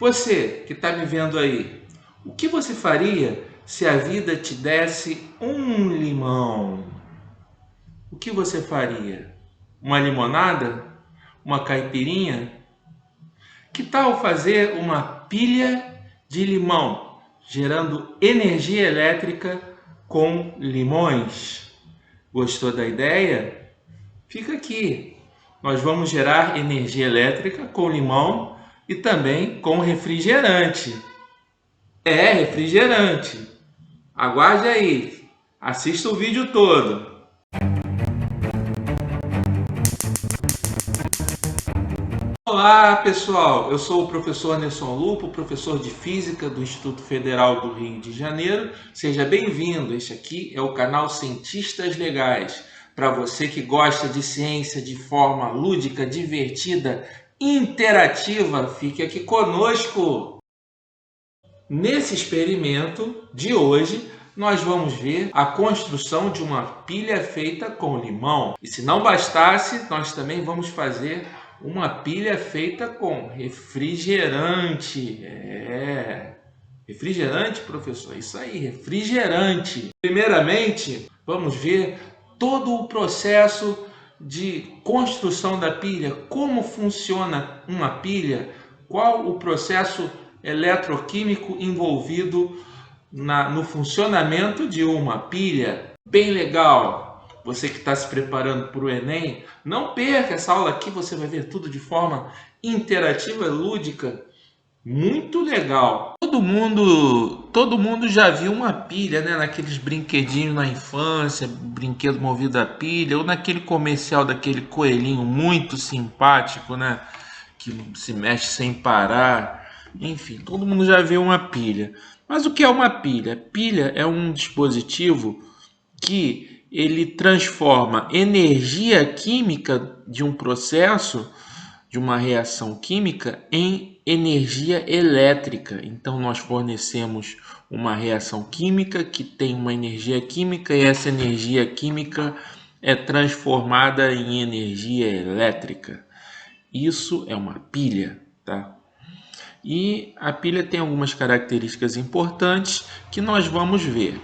Você que está me vendo aí, o que você faria se a vida te desse um limão? O que você faria? Uma limonada? Uma caipirinha? Que tal fazer uma pilha de limão, gerando energia elétrica com limões? Gostou da ideia? Fica aqui. Nós vamos gerar energia elétrica com limão e também com refrigerante. É, refrigerante. Aguarde aí. Assista o vídeo todo. Olá, pessoal. Eu sou o professor Anderson Lupo, professor de Física do Instituto Federal do Rio de Janeiro. Seja bem-vindo. Este aqui é o canal Cientistas Legais. Para você que gosta de ciência de forma lúdica, divertida, interativa, fique aqui conosco. Nesse experimento de hoje, nós vamos ver a construção de uma pilha feita com limão. E se não bastasse, nós também vamos fazer uma pilha feita com refrigerante. Refrigerante, professor? Isso aí, refrigerante. Primeiramente, vamos ver todo o processo de construção da pilha, como funciona uma pilha, qual o processo eletroquímico envolvido no funcionamento de uma pilha. Bem legal! Você que está se preparando para o Enem, não perca essa aula aqui, você vai ver tudo de forma interativa, lúdica, muito legal. Todo mundo já viu uma pilha, né? Naqueles brinquedinhos na infância, brinquedo movido a pilha, ou naquele comercial daquele coelhinho muito simpático, né? Que se mexe sem parar. Enfim, todo mundo já viu uma pilha. Mas o que é uma pilha? Pilha é um dispositivo que ele transforma energia química de um processo, de uma reação química, em energia elétrica. Então nós fornecemos uma reação química que tem uma energia química e essa energia química é transformada em energia elétrica. Isso é uma pilha, tá? E a pilha tem algumas características importantes que nós vamos ver.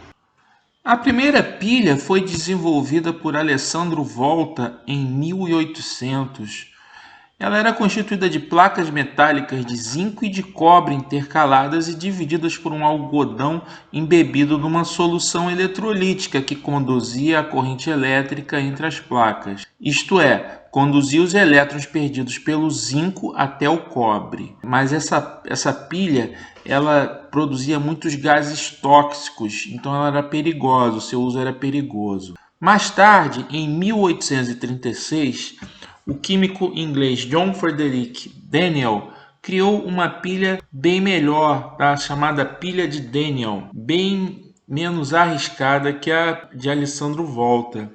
A primeira pilha foi desenvolvida por Alessandro Volta em 1800. Ela era constituída de placas metálicas de zinco e de cobre intercaladas e divididas por um algodão embebido numa solução eletrolítica que conduzia a corrente elétrica entre as placas. Isto é, conduzia os elétrons perdidos pelo zinco até o cobre. Mas essa pilha, ela produzia muitos gases tóxicos, então ela era perigosa, o seu uso era perigoso. Mais tarde, em 1836, o químico inglês John Frederick Daniell criou uma pilha bem melhor, tá? Chamada pilha de Daniell, bem menos arriscada que a de Alessandro Volta.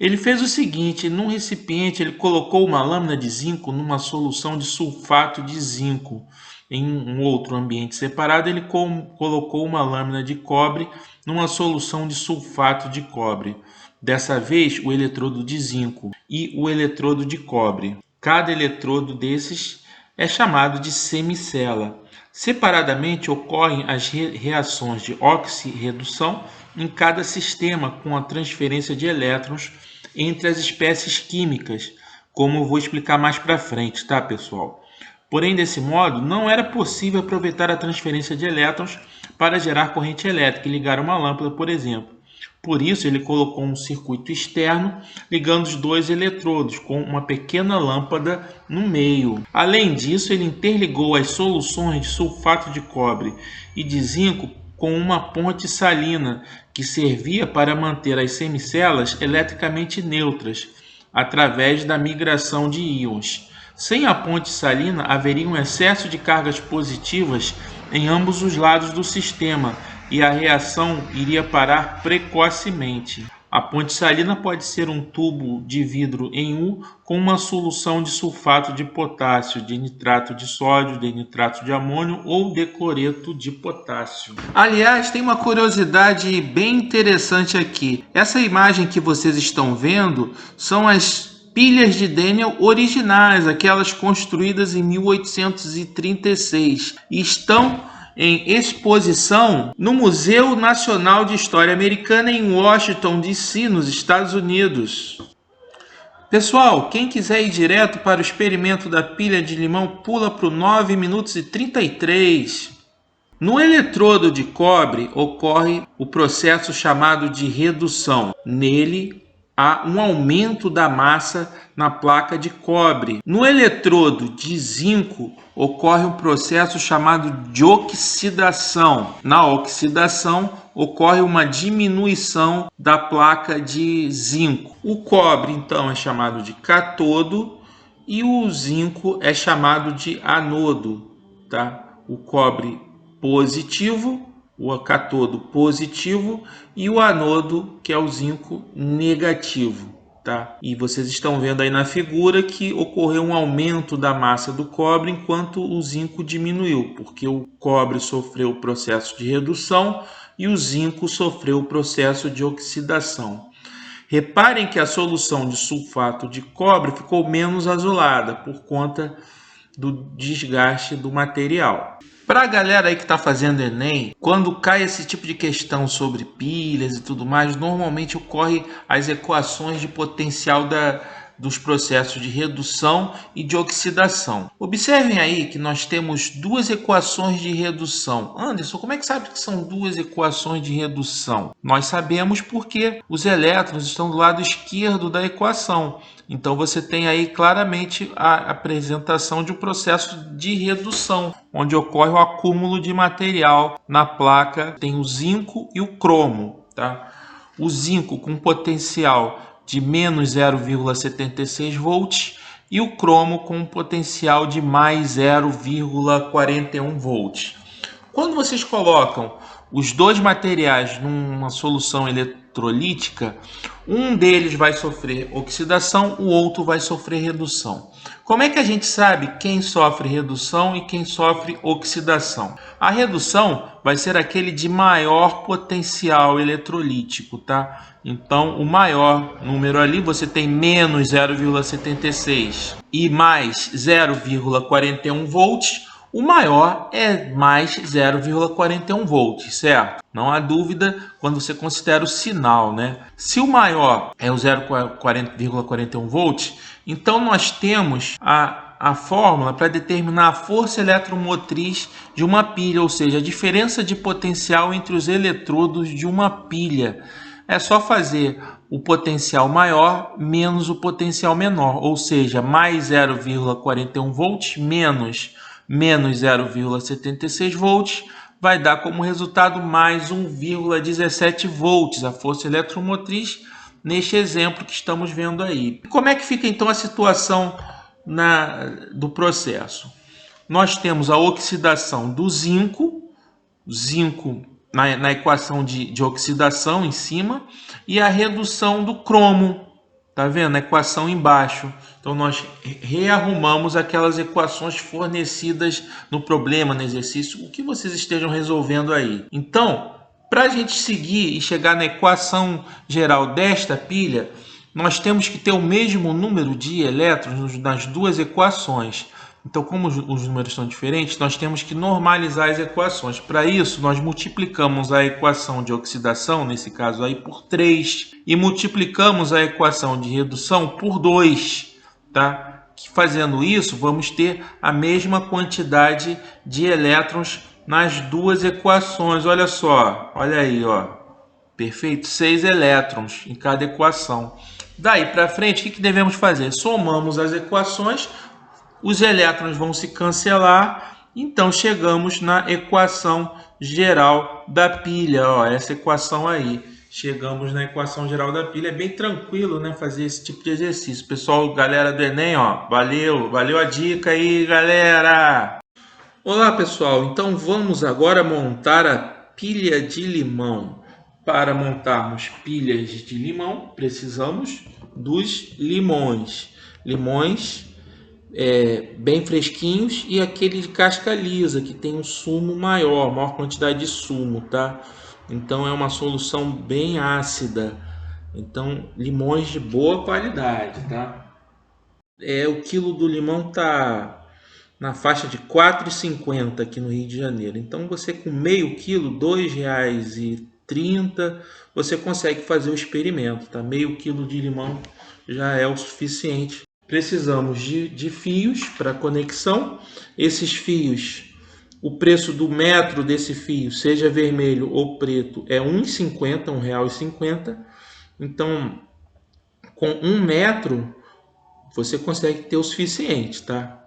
Ele fez o seguinte: num recipiente ele colocou uma lâmina de zinco numa solução de sulfato de zinco. Em um outro ambiente separado, ele colocou uma lâmina de cobre numa solução de sulfato de cobre. Dessa vez, o eletrodo de zinco e o eletrodo de cobre. Cada eletrodo desses é chamado de semicela. Separadamente ocorrem as reações de oxirredução em cada sistema com a transferência de elétrons entre as espécies químicas, como eu vou explicar mais para frente, tá, pessoal? Porém, desse modo, não era possível aproveitar a transferência de elétrons para gerar corrente elétrica e ligar uma lâmpada, por exemplo. Por isso, ele colocou um circuito externo ligando os dois eletrodos com uma pequena lâmpada no meio. Além disso, ele interligou as soluções de sulfato de cobre e de zinco com uma ponte salina que servia para manter as semicelas eletricamente neutras através da migração de íons. Sem a ponte salina, haveria um excesso de cargas positivas em ambos os lados do sistema e a reação iria parar precocemente. A ponte salina pode ser um tubo de vidro em U com uma solução de sulfato de potássio, de nitrato de sódio, de nitrato de amônio ou de cloreto de potássio. Aliás, tem uma curiosidade bem interessante aqui. Essa imagem que vocês estão vendo são as pilhas de Daniel originais, aquelas construídas em 1836, e estão em exposição no Museu Nacional de História Americana em Washington, D.C., nos Estados Unidos. Pessoal, quem quiser ir direto para o experimento da pilha de limão, pula para o 9 minutos e 33. No eletrodo de cobre ocorre o processo chamado de redução. Nele há um aumento da massa na placa de cobre. No eletrodo de zinco ocorre um processo chamado de oxidação. Na oxidação ocorre uma diminuição da placa de zinco. O cobre então é chamado de cátodo e o zinco é chamado de anodo, tá? O cobre positivo, o cátodo positivo, e o anodo, que é o zinco, negativo, tá? E vocês estão vendo aí na figura que ocorreu um aumento da massa do cobre enquanto o zinco diminuiu, porque o cobre sofreu o processo de redução e o zinco sofreu o processo de oxidação. Reparem que a solução de sulfato de cobre ficou menos azulada por conta do desgaste do material. Para a galera aí que está fazendo Enem, quando cai esse tipo de questão sobre pilhas e tudo mais, normalmente ocorre as equações de potencial dos processos de redução e de oxidação. Observem aí que nós temos duas equações de redução. Anderson, como é que sabe que são duas equações de redução? Nós sabemos porque os elétrons estão do lado esquerdo da equação. Então você tem aí claramente a apresentação de um processo de redução, onde ocorre o acúmulo de material na placa. Tem o zinco e o cromo, tá? O zinco com potencial de menos 0,76 volts e o cromo com um potencial de mais 0,41 volts. Quando vocês colocam os dois materiais numa solução eletrolítica, um deles vai sofrer oxidação, o outro vai sofrer redução. Como é que a gente sabe quem sofre redução e quem sofre oxidação? A redução vai ser aquele de maior potencial eletrolítico, tá? Então, o maior número ali, você tem menos 0,76 e mais 0,41 volts. O maior é mais 0,41 volts, certo? Não há dúvida quando você considera o sinal, né? Se o maior é o 0,41 volts, então nós temos a fórmula para determinar a força eletromotriz de uma pilha, ou seja, a diferença de potencial entre os eletrodos de uma pilha. É só fazer o potencial maior menos o potencial menor, ou seja, mais 0,41 volts menos 0,76 volts vai dar como resultado mais 1,17 volts, a força eletromotriz neste exemplo que estamos vendo aí. Como é que fica então a situação do processo? Nós temos a oxidação do zinco na equação de oxidação em cima, e a redução do cromo, tá vendo? Na equação embaixo. Então nós rearrumamos aquelas equações fornecidas no problema, no exercício, o que vocês estejam resolvendo aí. Então, para a gente seguir e chegar na equação geral desta pilha, nós temos que ter o mesmo número de elétrons nas duas equações. Então, como os números são diferentes, nós temos que normalizar as equações. Para isso, nós multiplicamos a equação de oxidação, nesse caso aí, por 3, e multiplicamos a equação de redução por 2, tá? Fazendo isso, vamos ter a mesma quantidade de elétrons nas duas equações. Olha só, olha aí, ó. Perfeito? 6 elétrons em cada equação. Daí para frente, o que devemos fazer? Somamos as equações, os elétrons vão se cancelar, então chegamos na equação geral da pilha. Ó, essa equação aí. Chegamos na equação geral da pilha. É bem tranquilo, né, fazer esse tipo de exercício. Pessoal, galera do Enem, ó, valeu a dica aí, galera! Olá, pessoal. Então vamos agora montar a pilha de limão. Para montarmos pilhas de limão, precisamos dos limões. Limões bem fresquinhos e aquele de casca lisa, que tem um sumo maior quantidade de sumo, tá? Então é uma solução bem ácida. Então, limões de boa qualidade, tá? o quilo do limão tá na faixa de R$ 4,50 aqui no Rio de Janeiro. Então você com meio quilo, R$ 2,30, você consegue fazer o experimento, tá? Meio quilo de limão já é o suficiente. Precisamos de fios para conexão. Esses fios, o preço do metro desse fio, seja vermelho ou preto, é R$ 1,50, R$ 1,50. Então, com 1 metro, você consegue ter o suficiente, tá?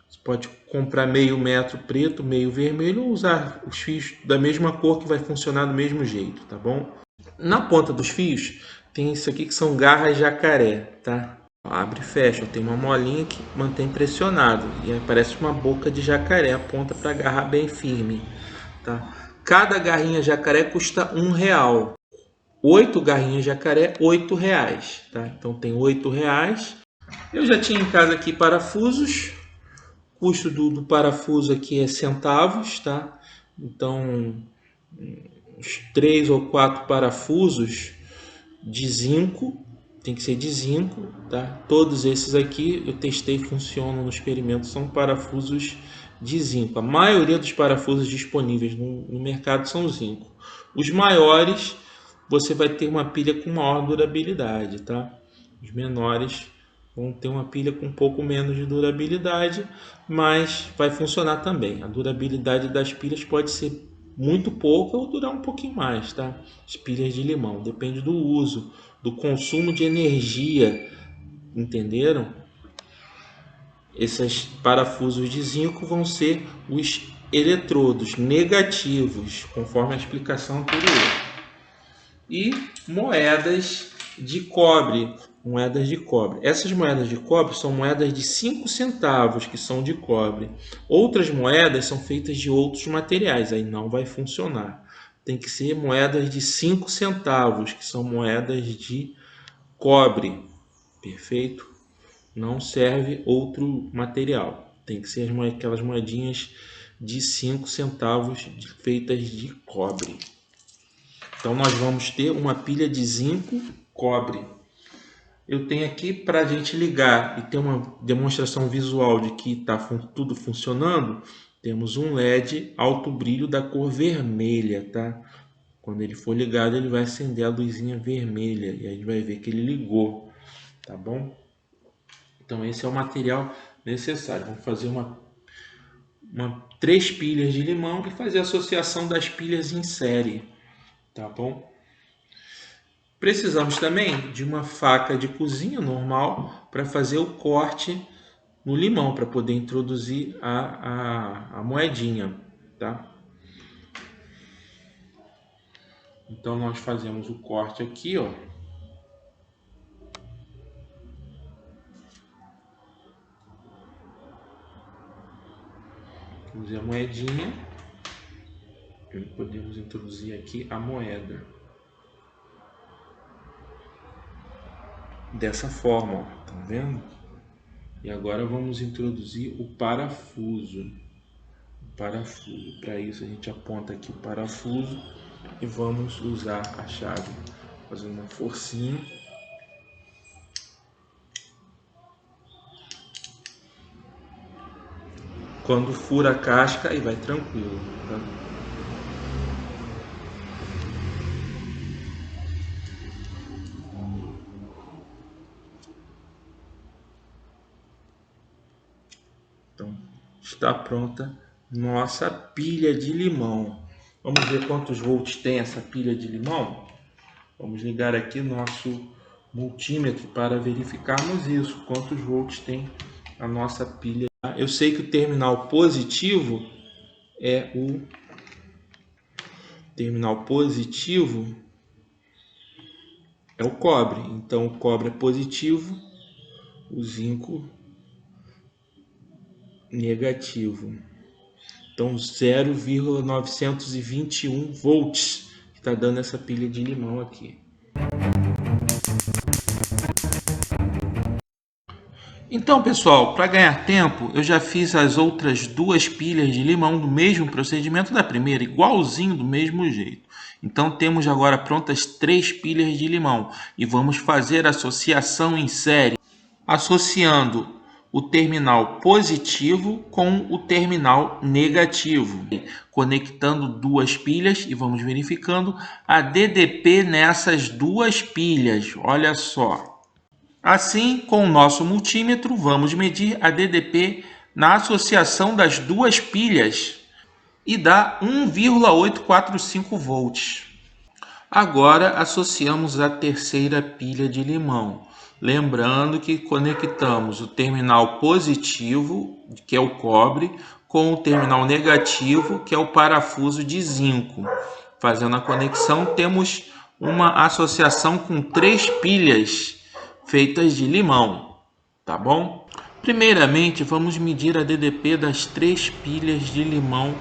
Você pode comprar meio metro preto, meio vermelho, ou usar os fios da mesma cor que vai funcionar do mesmo jeito, tá bom? Na ponta dos fios tem isso aqui que são garras jacaré, tá? Abre e fecha, tem uma molinha que mantém pressionado e aí parece uma boca de jacaré, a ponta para agarrar bem firme, tá? Cada garrinha jacaré custa R$ 1. 8 garrinhas jacaré, R$ 8, tá? Então tem R$ 8. Eu já tinha em casa aqui parafusos. O custo do parafuso aqui é centavos, tá? Então, uns 3 ou 4 parafusos de zinco, tem que ser de zinco, tá? Todos esses aqui eu testei, funcionam no experimento, são parafusos de zinco. A maioria dos parafusos disponíveis no mercado são zinco. Os maiores, você vai ter uma pilha com maior durabilidade, tá? Os menores vão ter uma pilha com um pouco menos de durabilidade, mas vai funcionar também. A durabilidade das pilhas pode ser muito pouca ou durar um pouquinho mais, tá? As pilhas de limão, depende do uso, do consumo de energia, entenderam? Esses parafusos de zinco vão ser os eletrodos negativos, conforme a explicação anterior. E moedas de cobre. Moedas de cobre. Essas moedas de cobre são moedas de 5 centavos que são de cobre. Outras moedas são feitas de outros materiais, aí não vai funcionar. Tem que ser moedas de 5 centavos, que são moedas de cobre. Perfeito? Não serve outro material. Tem que ser aquelas moedinhas de 5 centavos feitas de cobre. Então nós vamos ter uma pilha de zinco cobre. Eu tenho aqui para a gente ligar e ter uma demonstração visual de que está tudo funcionando. Temos um LED alto brilho da cor vermelha, tá? Quando ele for ligado, ele vai acender a luzinha vermelha e a gente vai ver que ele ligou, tá bom? Então esse é o material necessário. Vamos fazer 3 pilhas de limão e fazer a associação das pilhas em série, tá bom? Precisamos também de uma faca de cozinha normal para fazer o corte no limão, para poder introduzir a moedinha, tá? Então nós fazemos o corte aqui, ó. Temos a moedinha e podemos introduzir aqui a moeda. Dessa forma, ó, tá vendo? E agora vamos introduzir o parafuso. Para isso a gente aponta aqui o parafuso e vamos usar a chave, fazendo uma forcinha. Quando fura a casca, aí vai tranquilo, tá? Então, está pronta nossa pilha de limão. Vamos ver quantos volts tem essa pilha de limão? Vamos ligar aqui nosso multímetro para verificarmos isso. Quantos volts tem a nossa pilha? Eu sei que o terminal positivo é o cobre. Então o cobre é positivo, o zinco negativo. Então 0,921 volts que está dando essa pilha de limão aqui. Então, pessoal, para ganhar tempo, eu já fiz as outras 2 pilhas de limão do mesmo procedimento da primeira, igualzinho, do mesmo jeito. Então, temos agora prontas 3 pilhas de limão e vamos fazer a associação em série, associando o terminal positivo com o terminal negativo, conectando duas pilhas e vamos verificando a DDP nessas duas pilhas. Olha só. Assim, com o nosso multímetro, vamos medir a DDP na associação das duas pilhas e dá 1,845 volts. Agora associamos a terceira pilha de limão. Lembrando que conectamos o terminal positivo, que é o cobre, com o terminal negativo, que é o parafuso de zinco. Fazendo a conexão, temos uma associação com 3 pilhas feitas de limão, tá bom? Primeiramente, vamos medir a DDP das 3 pilhas de limão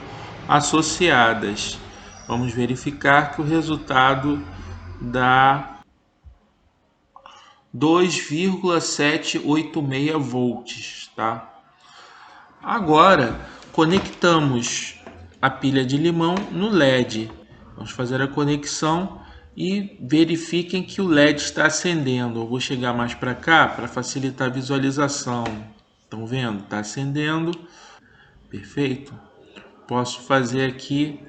associadas. Vamos verificar que o resultado dá 2,786 volts, tá? Agora, conectamos a pilha de limão no LED. Vamos fazer a conexão e verifiquem que o LED está acendendo. Eu vou chegar mais para cá para facilitar a visualização. Estão vendo? Está acendendo. Perfeito. Posso fazer aqui,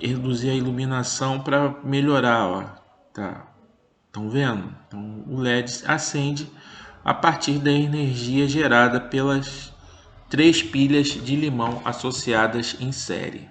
reduzir a iluminação para melhorar, ó. Tá. Estão vendo? Então, o LED acende a partir da energia gerada pelas 3 pilhas de limão associadas em série.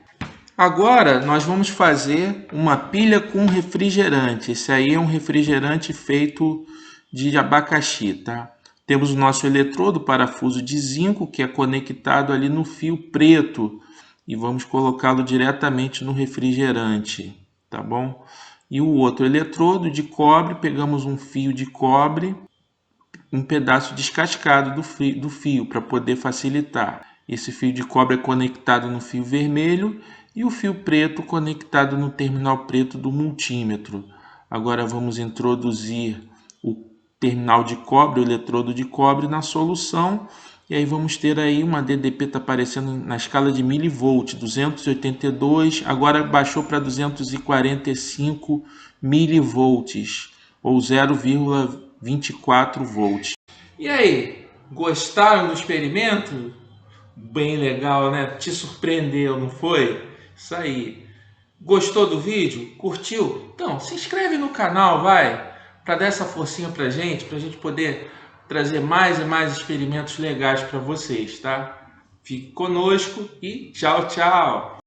Agora, nós vamos fazer uma pilha com refrigerante. Esse aí é um refrigerante feito de abacaxi, tá? Temos o nosso eletrodo, parafuso de zinco, que é conectado ali no fio preto. E vamos colocá-lo diretamente no refrigerante, tá bom? E o outro eletrodo de cobre, pegamos um fio de cobre, um pedaço descascado do fio para poder facilitar. Esse fio de cobre é conectado no fio vermelho e o fio preto conectado no terminal preto do multímetro. Agora vamos introduzir o terminal de cobre, o eletrodo de cobre na solução. E aí vamos ter aí uma DDP, está aparecendo na escala de milivolts, 282, agora baixou para 245 milivolts, ou 0,24 volts. E aí, gostaram do experimento? Bem legal, né? Te surpreendeu, não foi? Isso aí. Gostou do vídeo? Curtiu? Então, se inscreve no canal, vai, para dar essa forcinha pra gente poder trazer mais e mais experimentos legais para vocês, tá? Fique conosco e tchau, tchau!